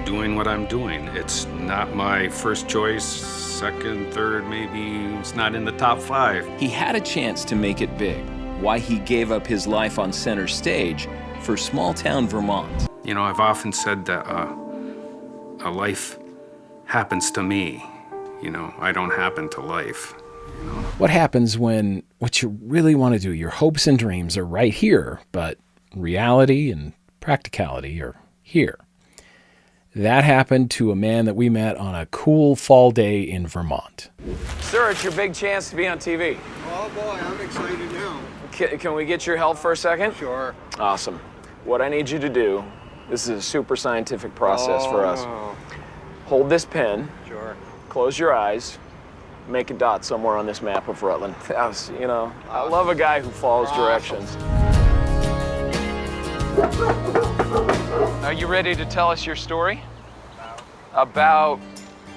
doing what I'm doing. It's not my first choice, second, third, maybe it's not in the top 5. He had a chance to make it big. Why he gave up his life on center stage for small-town Vermont. You know, I've often said that a life happens to me. You know, I don't happen to life. You know? What happens when what you really want to do, your hopes and dreams are right here, but reality and practicality are here? That happened to a man that we met on a cool fall day in Vermont. Sir, it's your big chance to be on TV. Oh boy, I'm excited now. Can we get your help for a second? Sure. Awesome. What I need you to do, this is a super scientific process for us. Hold this pen. Sure. Close your eyes. Make a dot somewhere on this map of Rutland. That was, you know, I love a guy who follows directions. Are you ready to tell us your story? About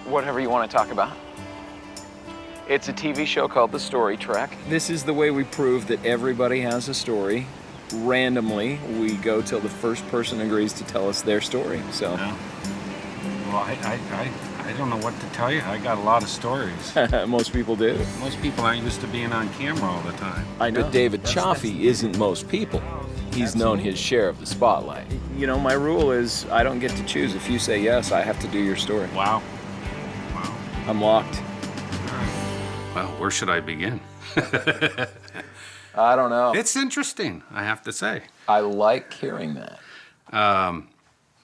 whatever you want to talk about. It's a TV show called The Story Trek. This is the way we prove that everybody has a story. Randomly, we go till the first person agrees to tell us their story, so. Yeah. Well, I don't know what to tell you. I got a lot of stories. Most people do. Most people aren't used to being on camera all the time. I know. But David Chaffee isn't most people. He's known his share of the spotlight. You know, my rule is I don't get to choose. If you say yes, I have to do your story. Wow. I'm locked. Well, where should I begin? I don't know. It's interesting, I have to say. I like hearing that.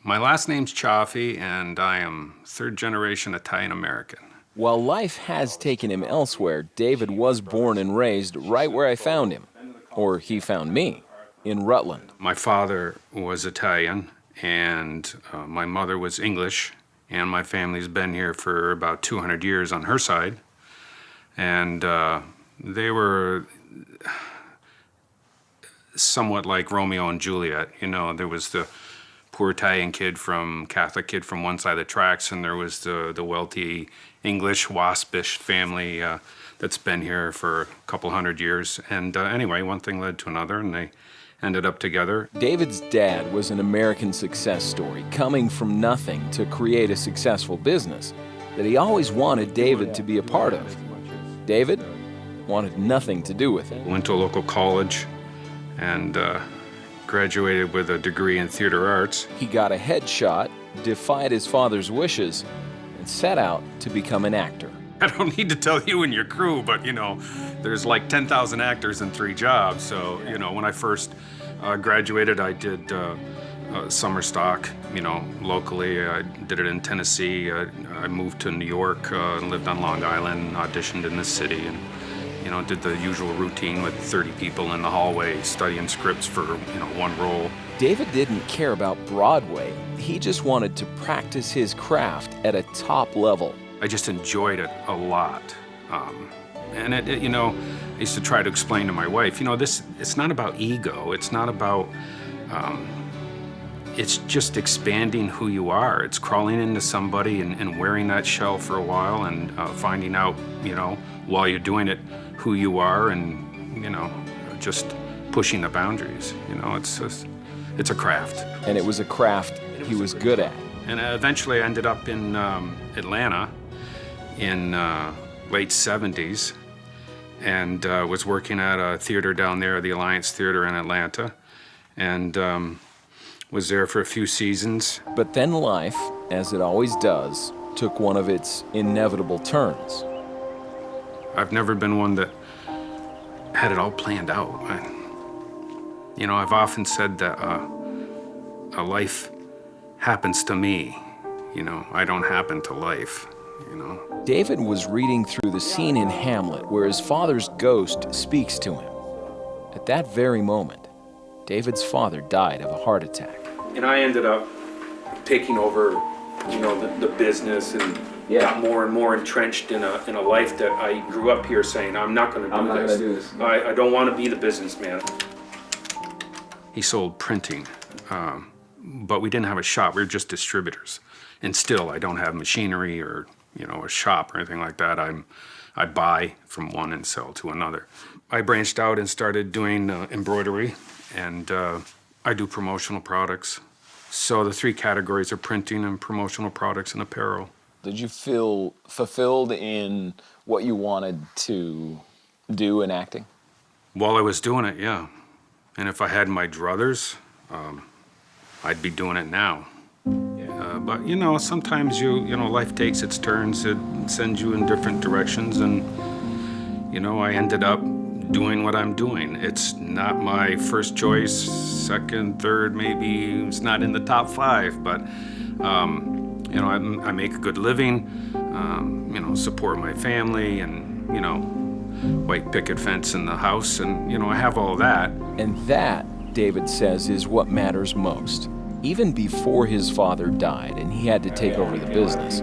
My last name's Chaffee, and I am third-generation Italian-American. While life has taken him elsewhere, David was born and raised right where I found him. Or he found me, in Rutland. My father was Italian, and my mother was English, and my family's been here for about 200 years on her side. And they were somewhat like Romeo and Juliet. You know, there was the poor Italian kid Catholic kid from one side of the tracks, and there was the wealthy English waspish family that's been here for a couple hundred years. And anyway, one thing led to another, and they ended up together. David's dad was an American success story, coming from nothing to create a successful business that he always wanted David to be a part of. David wanted nothing to do with it. Went to a local college and graduated with a degree in theater arts. He got a headshot, defied his father's wishes, and set out to become an actor. I don't need to tell you and your crew, but you know, there's like 10,000 actors in 3 jobs. So, you know, when I first graduated, I did summer stock, you know, locally. I did it in Tennessee. I moved to New York and lived on Long Island, auditioned in this city, and, you know, did the usual routine with 30 people in the hallway studying scripts for, you know, one role. David didn't care about Broadway. He just wanted to practice his craft at a top level. I just enjoyed it a lot. And it, you know, I used to try to explain to my wife, you know, it's not about ego. It's not about, it's just expanding who you are. It's crawling into somebody and wearing that shell for a while and finding out, you know, while you're doing it, who you are, and, you know, just pushing the boundaries. You know, it's a craft. And it was a craft he was good at. And eventually I ended up in Atlanta in late 70s, and was working at a theater down there, the Alliance Theater in Atlanta, and was there for a few seasons. But then life, as it always does, took one of its inevitable turns. I've never been one that had it all planned out. You know, I've often said that a life happens to me. You know, I don't happen to life, you know. David was reading through the scene in Hamlet where his father's ghost speaks to him. At that very moment, David's father died of a heart attack. And I ended up taking over, you know, the business, and got more and more entrenched in a life that I grew up here saying, I'm not going to do this. I don't want to be the businessman. He sold printing, but we didn't have a shop. We were just distributors. And still, I don't have machinery or, you know, a shop or anything like that. I buy from one and sell to another. I branched out and started doing embroidery, and I do promotional products, So the three categories are printing and promotional products and apparel. Did you feel fulfilled in what you wanted to do in acting? While I was doing it, yeah. And if I had my druthers, I'd be doing it now. But you know, sometimes life takes its turns. It sends you in different directions, and you know, I ended up doing what I'm doing. It's not my first choice, second, third, maybe. It's not in the top 5, but you know, I make a good living. You know, support my family, and you know, white picket fence in the house, and you know, I have all that. And that, David says, is what matters most. Even before his father died and he had to take over the business,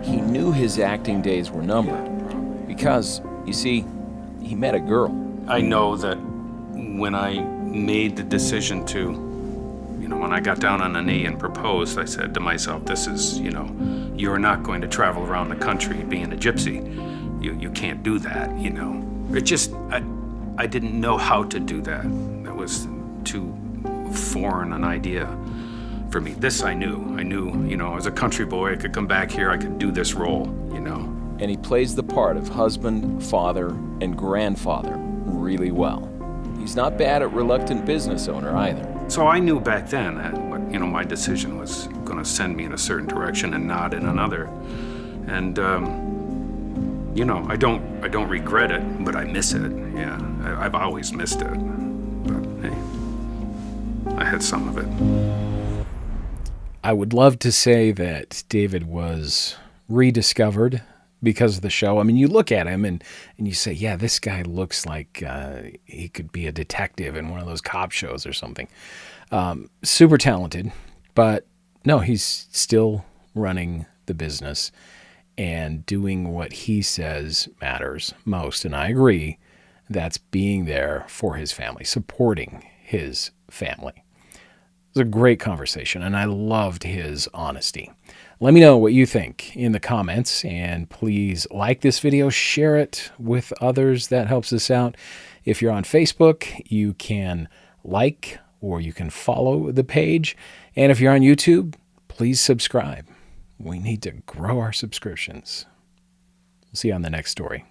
he knew his acting days were numbered because, you see, he met a girl. I know that when I made the decision to, you know, when I got down on a knee and proposed, I said to myself, this is, you know, you're not going to travel around the country being a gypsy. You can't do that, you know. It just, I didn't know how to do that. That was too foreign an idea for me. This I knew. I knew, you know, as a country boy, I could come back here, I could do this role, you know. And he plays the part of husband, father, and grandfather really well. He's not bad at reluctant business owner either. So I knew back then that, you know, my decision was going to send me in a certain direction and not in another. And, you know, I don't regret it, but I miss it. Yeah, I've always missed it. But hey, I had some of it. I would love to say that David was rediscovered because of the show. I mean, you look at him and you say, yeah, this guy looks like he could be a detective in one of those cop shows or something. Super talented, but no, he's still running the business and doing what he says matters most. And I agree, that's being there for his family, supporting his family. It was a great conversation, and I loved his honesty. Let me know what you think in the comments, and please like this video, share it with others. That helps us out. If you're on Facebook, you can like or you can follow the page. And if you're on YouTube, please subscribe. We need to grow our subscriptions. See you on the next story.